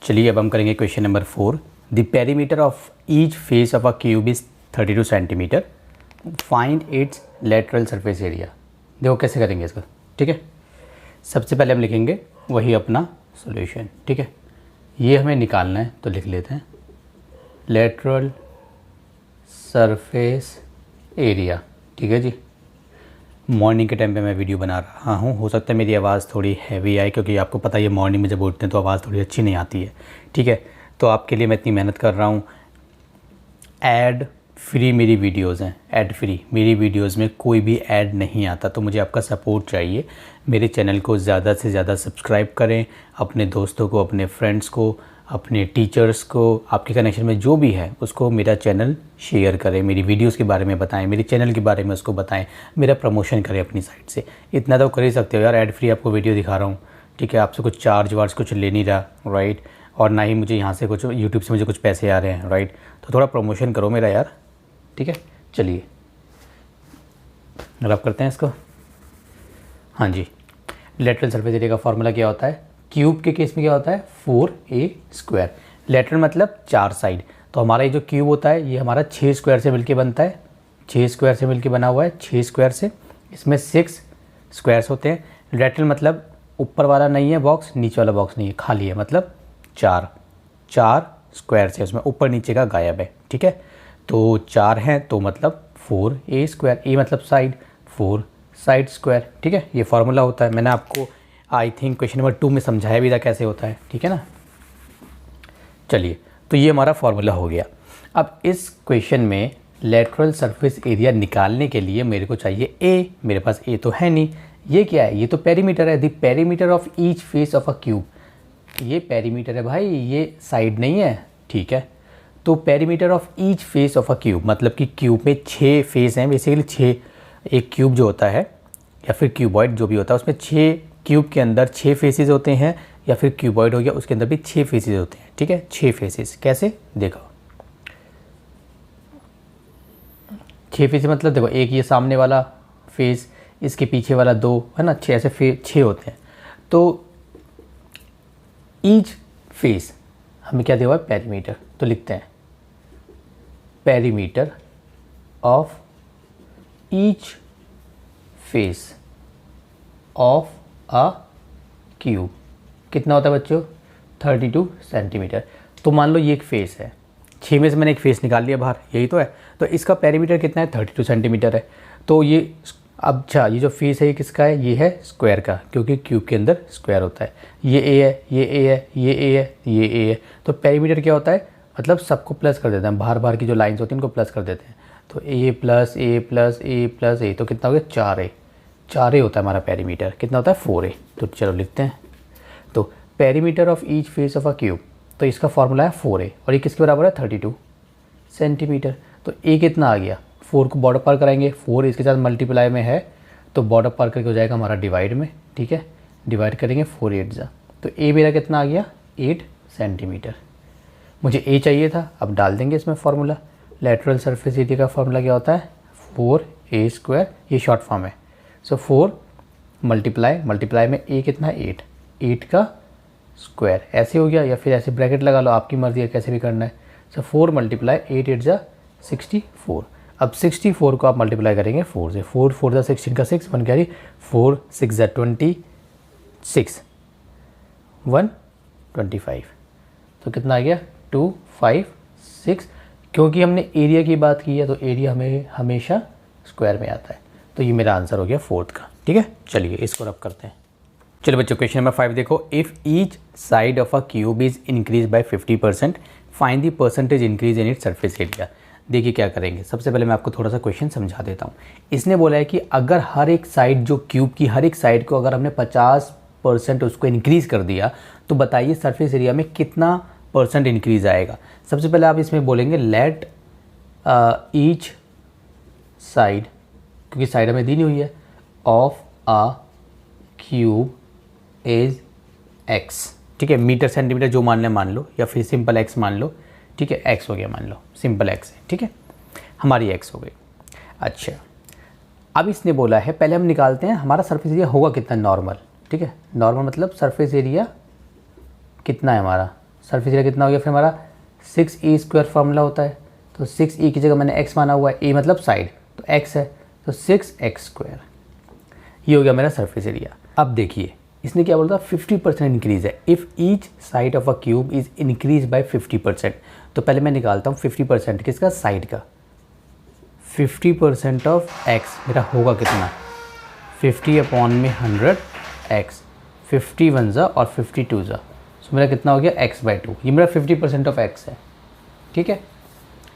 चलिए अब हम करेंगे question number 4। The perimeter of each face of a cube is 32 centimetre. Find its lateral surface area. देखो कैसे करेंगे इसको, ठीक है। सबसे पहले हम लिखेंगे वही अपना सॉल्यूशन, ठीक है। ये हमें निकालना है तो लिख लेते हैं लेटरल सरफेस एरिया, ठीक है जी। मॉर्निंग के टाइम पे मैं वीडियो बना रहा हूँ, हो सकता है मेरी आवाज़ थोड़ी हैवी आए क्योंकि आपको पता है ये मॉर्निंग में जब उठते हैं तो आवाज़ थोड़ी अच्छी नहीं आती है, ठीक है। तो आपके लिए मैं इतनी मेहनत कर रहा हूँ। ऐड फ्री मेरी वीडियोज़ हैं, ऐड फ्री मेरी वीडियोज़ में कोई भी ऐड नहीं आता, तो मुझे आपका सपोर्ट चाहिए। मेरे चैनल को ज़्यादा से ज़्यादा सब्सक्राइब करें, अपने दोस्तों को, अपने फ्रेंड्स को, अपने टीचर्स को, आपके कनेक्शन में जो भी है उसको मेरा चैनल शेयर करें, मेरी वीडियोस के बारे में बताएं, मेरे चैनल के बारे में उसको बताएं, मेरा प्रमोशन करें अपनी साइड से। इतना तो कर ही सकते हो यार, ऐड फ्री आपको वीडियो दिखा रहा हूँ, ठीक है। आपसे कुछ चार्ज वार्ज कुछ ले नहीं रहा, राइट, और ना ही मुझे यहाँ से कुछ यूट्यूब से मुझे कुछ पैसे आ रहे हैं, राइट। तो थोड़ा प्रमोशन करो मेरा यार, ठीक है। चलिए रब करते हैं इसको। हाँ जी, लेटरल सरफेस एरिया का फॉर्मूला क्या होता है? क्यूब के केस में क्या होता है? 4a²। लेटरल मतलब 4 साइड, तो हमारा ये जो क्यूब होता है ये हमारा 6 स्क्वायर से मिलके बनता है, 6 स्क्वायर से मिलके बना हुआ है, 6 स्क्वायर से। इसमें 6 स्क्वायर्स होते हैं। लेटरल मतलब ऊपर वाला नहीं है बॉक्स, नीचे वाला बॉक्स नहीं है, खाली है, मतलब 4 स्क्वायर है उसमें, ऊपर नीचे का गायब है, ठीक है। तो 4 हैं तो मतलब 4a²। ए मतलब साइड, 4 साइड स्क्वायर, ठीक है। ये फार्मूला होता है, मैंने आपको आई थिंक क्वेश्चन नंबर 2 में समझाया भी था कैसे होता है, ठीक है ना। चलिए, तो ये हमारा फार्मूला हो गया। अब इस क्वेश्चन में लेटरल सरफेस एरिया निकालने के लिए मेरे को चाहिए ए। मेरे पास ए तो है नहीं, ये क्या है? ये तो पेरीमीटर है। The perimeter of each face of a cube. ये पेरीमीटर है भाई, ये साइड नहीं है, ठीक है। तो perimeter of each face of a cube मतलब कि क्यूब में 6 फेस हैं बेसिकली, 6। एक क्यूब जो होता है या फिर क्यूबॉइड जो भी होता है उसमें 6, क्यूब के अंदर 6 फेसेस होते हैं, या फिर क्यूबॉइड हो गया उसके अंदर भी 6 फेसेस होते हैं, ठीक है। 6 फेसेस कैसे? देखो 6 फेसेस मतलब देखो, एक ये सामने वाला फेस, इसके पीछे वाला 2 है ना, 6 ऐसे 6 होते हैं। तो ईच फेस हमें क्या दिया हुआ है? पेरीमीटर। तो लिखते हैं perimeter of each face of a cube कितना होता है बच्चों? 32 सेंटीमीटर। तो मान लो ये एक फेस है, 6 में से मैंने एक फेस निकाल लिया बाहर, यही तो है। तो इसका पेरीमीटर कितना है? 32 सेंटीमीटर है। तो ये अब अच्छा, ये जो फेस है ये किसका है? ये है स्क्वायर का, क्योंकि क्यूब के अंदर स्क्वायर होता है। ये ए है, ये ए है, ये ए है, ये ए है। तो पेरीमीटर क्या होता है? मतलब सबको प्लस कर देते हैं, बाहर बाहर की जो लाइन्स होती हैं उनको प्लस कर देते हैं। तो ए प्लस ए प्लस ए प्लस ए, तो कितना हो गया? 4a। 4a होता है हमारा पेरीमीटर। कितना होता है? 4a। तो चलो लिखते हैं। तो perimeter of each face of a cube, तो इसका फॉर्मूला है 4a, और ये किसके बराबर है? 32 सेंटीमीटर। तो a कितना आ गया? 4 को बॉर्डर पार कराएंगे, 4 इसके साथ मल्टीप्लाई में है तो बॉर्डर पार करके हो जाएगा हमारा डिवाइड में, ठीक है। डिवाइड करेंगे 4 8 जा, तो a मेरा कितना आ गया? 8 सेंटीमीटर। मुझे a चाहिए था, अब डाल देंगे इसमें फार्मूला। लेटरल सरफेस एरिया का फार्मूला क्या होता है? 4a², ये शॉर्ट फॉर्म है। सो 4 मल्टीप्लाई में a कितना है? 8 का स्क्वायर, ऐसे हो गया, या फिर ऐसे ब्रैकेट लगा लो, आपकी मर्जी है कैसे भी करना है। सो 4 मल्टीप्लाई 8 8 जा 64। अब 64 को आप मल्टीप्लाई करेंगे 4 से, 4 4 जा 16 का 6, 1 कैरी, 4 6 जा 26, 125। तो कितना आ गया? 256। क्योंकि हमने एरिया की बात की है तो एरिया हमें हमेशा स्क्वायर में आता है। तो ये मेरा आंसर हो गया 4th का, ठीक है। चलिए इसको रब करते हैं। चलो बच्चों, क्वेश्चन नंबर 5 देखो। If each side of a cube is increase by 50%, find the percentage increase in its surface area. देखिए क्या करेंगे। सबसे पहले मैं आपको थोड़ा सा क्वेश्चन समझा देता हूँ। इसने बोला है कि अगर हर एक साइड, जो क्यूब की हर एक साइड को अगर हमने 50% उसको इंक्रीज़ कर दिया तो बताइए सरफेस एरिया में कितना % इंक्रीज़ आएगा। सबसे पहले आप इसमें बोलेंगे लेट ईच साइड, क्योंकि साइड हमें दी नहीं हुई है, of a cube is x, ठीक है। मीटर सेंटीमीटर जो मान लें मान लो, या फिर सिंपल x मान लो, ठीक है। x हो गया, मान लो सिंपल x है, ठीक है। हमारी x हो गई। अच्छा, अब इसने बोला है पहले हम निकालते हैं हमारा सरफेस एरिया होगा कितना नॉर्मल, ठीक है। नॉर्मल मतलब सरफेस एरिया कितना है हमारा? सरफेस एरिया कितना हो गया फिर हमारा 6e² फार्मूला होता है, तो 6e की जगह मैंने x माना हुआ है, e मतलब साइड, तो x है, तो 6x²। ये हो गया मेरा सरफेस एरिया। अब देखिए इसने क्या बोला था, 50% इंक्रीज है। If each side of a cube is increase by 50%, तो पहले मैं निकालता हूँ 50% किसका, साइड का। 50% ऑफ x मेरा होगा कितना, 50/100x, 50 1 ज़ा और 50 2 ज़ा, सो मेरा कितना हो गया x/2। ये मेरा 50% ऑफ x है, ठीक है।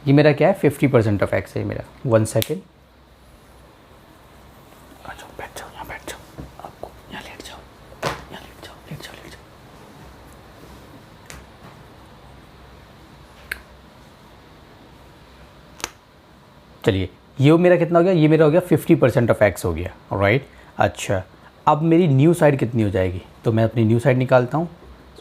ये मेरा क्या है, 50% ऑफ x है मेरा। 1 सेकेंड, बैठ जाओ यहाँ, बैठ जाओ, आपको यहाँ लेट जाओ, यहाँ लेट जाओ, लेट जाओ, लेट जाओ। चलिए ये मेरा कितना हो गया, ये मेरा हो गया 50% ऑफ x हो गया, राइट। अच्छा अब मेरी न्यू साइड कितनी हो जाएगी, तो मैं अपनी न्यू साइड निकालता हूँ।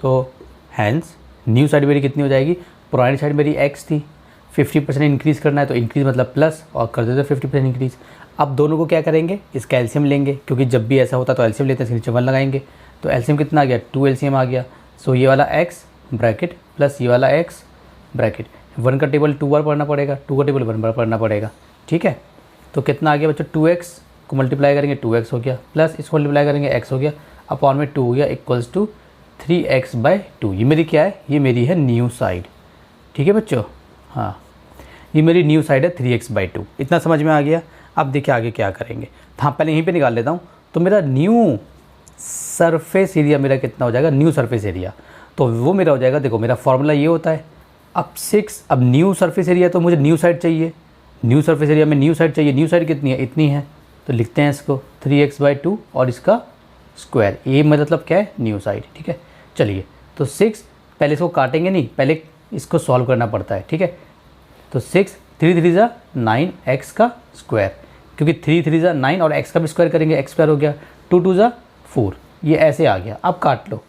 सो हैंस न्यू साइड मेरी कितनी हो जाएगी, पुरानी साइड मेरी x थी, 50% इंक्रीज़ करना है तो इंक्रीज़ मतलब प्लस, और कर देते 50% इंक्रीज़। अब दोनों को क्या करेंगे, इसका एलसीएम लेंगे, क्योंकि जब भी ऐसा होता तो एलसीएम लेते हैं, इसके नीचे 1 लगाएंगे, तो एलसीएम कितना आ गया, 2 एलसीएम आ गया। सो ये वाला x ब्रैकेट प्लस ये वाला x ब्रैकेट, 1 का टेबल 2 बार पढ़ना पड़ेगा, 2 का टेबल 1 बार पढ़ना पड़ेगा, ठीक है। तो कितना आ गया बच्चों, 2x को मल्टीप्लाई करेंगे 2x हो गया, प्लस इसको मल्टीप्लाई करेंगे x हो गया, अपॉन में 2 हो गया, इक्वल्स टू 3x/2। ये मेरी क्या है, ये मेरी है न्यू साइड, ठीक है बच्चों। हाँ ये मेरी न्यू साइड है 3x/2। इतना समझ में आ गया। अब देखिए आगे क्या करेंगे, हाँ पहले यहीं पे निकाल लेता हूँ। तो मेरा न्यू सरफेस एरिया मेरा कितना हो जाएगा, न्यू सरफेस एरिया, तो वो मेरा हो जाएगा, देखो मेरा फॉर्मूला ये होता है, अब न्यू सरफेस एरिया तो मुझे न्यू साइड चाहिए, न्यू सरफेस एरिया में न्यू साइड चाहिए, न्यू साइड कितनी है, इतनी है, तो लिखते हैं इसको 3x/2 और इसका स्क्वायर, ये मतलब क्या है, न्यू साइड, ठीक है। चलिए तो 6, पहले इसको काटेंगे नहीं, पहले इसको सॉल्व करना पड़ता है, ठीक है। तो 6 3 3 ज़ा 9 x का स्क्वायर, क्योंकि 3 3 ज़ा 9 और x का भी स्क्वायर करेंगे, x स्क्वायर हो गया, 2 2 ज़ा 4, ये ऐसे आ गया। अब काट लो,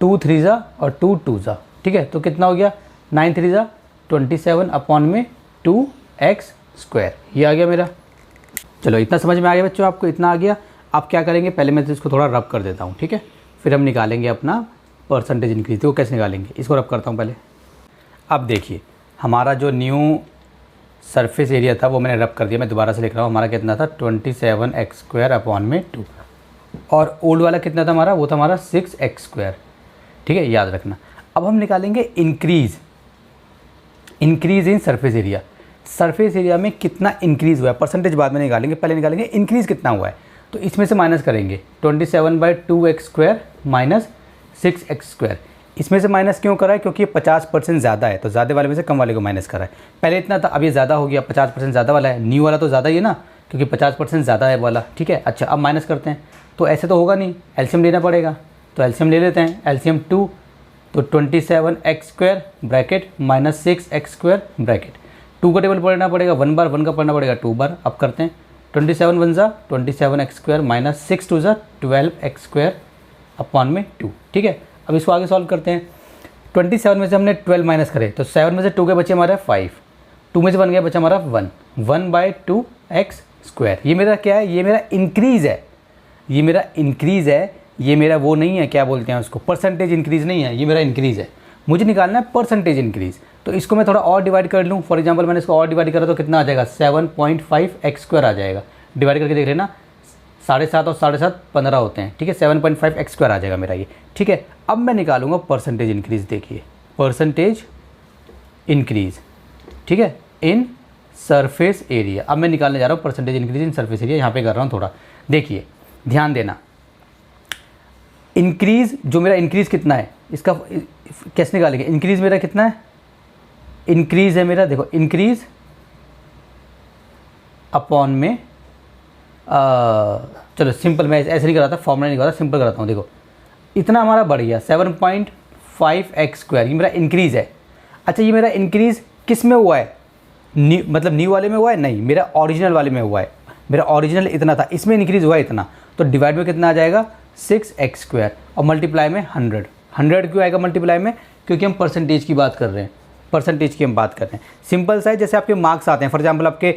2 3 ज़ा और 2 2 ज़ा, ठीक है, तो कितना हो गया, 9 3 ज़ा 27 अपॉन में 2x स्क्वायर, ये आ गया मेरा। चलो इतना समझ में आ गया बच्चों, आपको इतना आ गया। अब क्या करेंगे, पहले मैं तो इसको थोड़ा रब कर देता हूँ, ठीक है, फिर हम निकालेंगे अपना परसेंटेज इंक्रीज। तो कैसे निकालेंगे, इसको रब करता हूँ पहले। अब देखिए हमारा जो न्यू सरफेस एरिया था वो मैंने रब कर दिया, मैं दोबारा से लिख रहा हूँ। हमारा कितना था, 27x² अपॉन में 2, और ओल्ड वाला कितना था हमारा, वो था हमारा 6x², ठीक है, याद रखना। अब हम निकालेंगे increase in surface area. Surface area में कितना इंक्रीज़ हुआ है, परसेंटेज बाद में निकालेंगे, पहले निकालेंगे इंक्रीज़ कितना हुआ है। तो इसमें से माइनस करेंगे, 27/2x² माइनस 6x²। इसमें से माइनस क्यों करा है, क्योंकि ये 50% ज़्यादा है, तो ज़्यादा वाले में से कम वाले को माइनस करा है। पहले इतना था, अब ये ज़्यादा हो गया, 50% ज़्यादा वाला है, न्यू वाला तो ज़्यादा ही है ना, क्योंकि 50% ज़्यादा है वाला, ठीक है। अच्छा अब माइनस करते हैं, तो ऐसे तो होगा नहीं, एलसीएम लेना पड़ेगा, तो एलसीएम ले लेते हैं। एलसीएम 2, तो 27x² bracket minus 6x² bracket, 2 का टेबल पढ़ना पड़ेगा 1 बार, 1 का पढ़ना पड़ेगा 2 बार। अब करते हैं, 27 1 ज़ा 27x² माइनस 6 2 ज़ा 12x² अपॉन में 2, ठीक है। अब इसको आगे सॉल्व करते हैं। 27 में से हमने 12 माइनस करे, तो 7 में से 2 के बचे हमारा 5, 2 में से 1 गया बचा हमारा 1/2x²। ये मेरा क्या है, ये मेरा इंक्रीज़ है, ये मेरा इंक्रीज़ है, ये मेरा वो नहीं है, क्या बोलते हैं उसको, परसेंटेज इंक्रीज़ नहीं है, ये मेरा इंक्रीज़ है। मुझे निकालना है परसेंटेज इंक्रीज़, तो इसको मैं थोड़ा और डिवाइड कर लूँ। फॉर एग्जांपल मैंने इसको और डिवाइड करा तो कितना आ जाएगा, 7.5x² आ जाएगा। डिवाइड करके देख लेना, 7.5 और 7.5 15 होते हैं, ठीक है, 7.5x² आ जाएगा मेरा ये, ठीक है। अब मैं निकालूंगा परसेंटेज इंक्रीज़, देखिए परसेंटेज इंक्रीज़, ठीक है, इन सरफेस एरिया। अब मैं निकालने जा रहा हूँ percentage increase in surface area, यहाँ पे कर रहा हूँ थोड़ा, देखिए ध्यान देना। इंक्रीज़ जो मेरा इंक्रीज़ कितना है, इसका कैसे निकालेंगे, इंक्रीज़ मेरा कितना है, इंक्रीज़ है मेरा, देखो इंक्रीज़ अपॉन में चलो सिंपल, मैं ऐसे नहीं कराता, फॉर्मूला नहीं कराता, सिंपल कराता हूँ। देखो इतना हमारा बढ़ गया 7.5x², ये मेरा इंक्रीज़ है। अच्छा ये मेरा इंक्रीज़ किस में हुआ है, मतलब न्यू वाले में हुआ है, नहीं मेरा ओरिजिनल वाले में हुआ है। मेरा ओरिजिनल इतना था, इसमें इंक्रीज़ हुआ है इतना, तो डिवाइड में कितना आ जाएगा 6x² और मल्टीप्लाई में 100 क्यों आएगा मल्टीप्लाई में, क्योंकि हम परसेंटेज की बात कर रहे हैं, परसेंटेज की हम बात कर रहे हैं। सिंपल सा है, जैसे आपके मार्क्स आते हैं, फॉर एग्जांपल आपके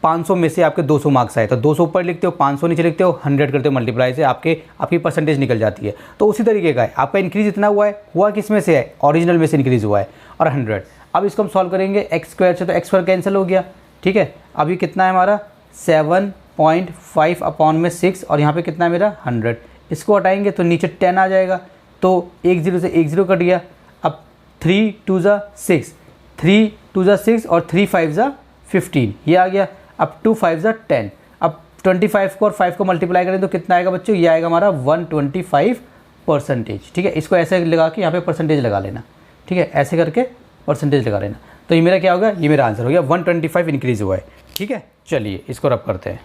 500 में से आपके 200 मार्क्स आए तो 200 ऊपर लिखते हो, 500 नीचे लिखते हो, 100 करते हो मल्टीप्लाई से, आपकी परसेंटेज निकल जाती है। तो उसी तरीके का है, आपका इंक्रीज इतना हुआ है, हुआ किस में से है, ओरिजिनल में से इंक्रीज हुआ है, और 100। अब इसको हम सॉल्व करेंगे एक्स स्क्वायर से, तो एक्स स्क्वायर कैंसिल हो गया, ठीक है। अभी कितना है हमारा 7.5 अपॉन में 6, और यहाँ पे कितना है मेरा 100। इसको हटाएंगे तो नीचे 10 आ जाएगा, तो 1 0 से 1 0 कट गया। अब 3 2 ज़ा 6, 3 2 ज़ा 6 और 3 5 ज़ा 15, ये आ गया। अब 2 5 ज़ा 10, अब 25 को और 5 को मल्टीप्लाई करें तो कितना आएगा बच्चों, ये आएगा हमारा 125%, ठीक है। इसको ऐसे लगा के यहाँ पे परसेंटेज लगा लेना, ठीक है, ऐसे करके परसेंटेज लगा लेना। तो ये मेरा क्या होगा, ये मेरा आंसर हो गया, 125 इंक्रीज़ हुआ है, ठीक है। चलिए इसको रब करते हैं।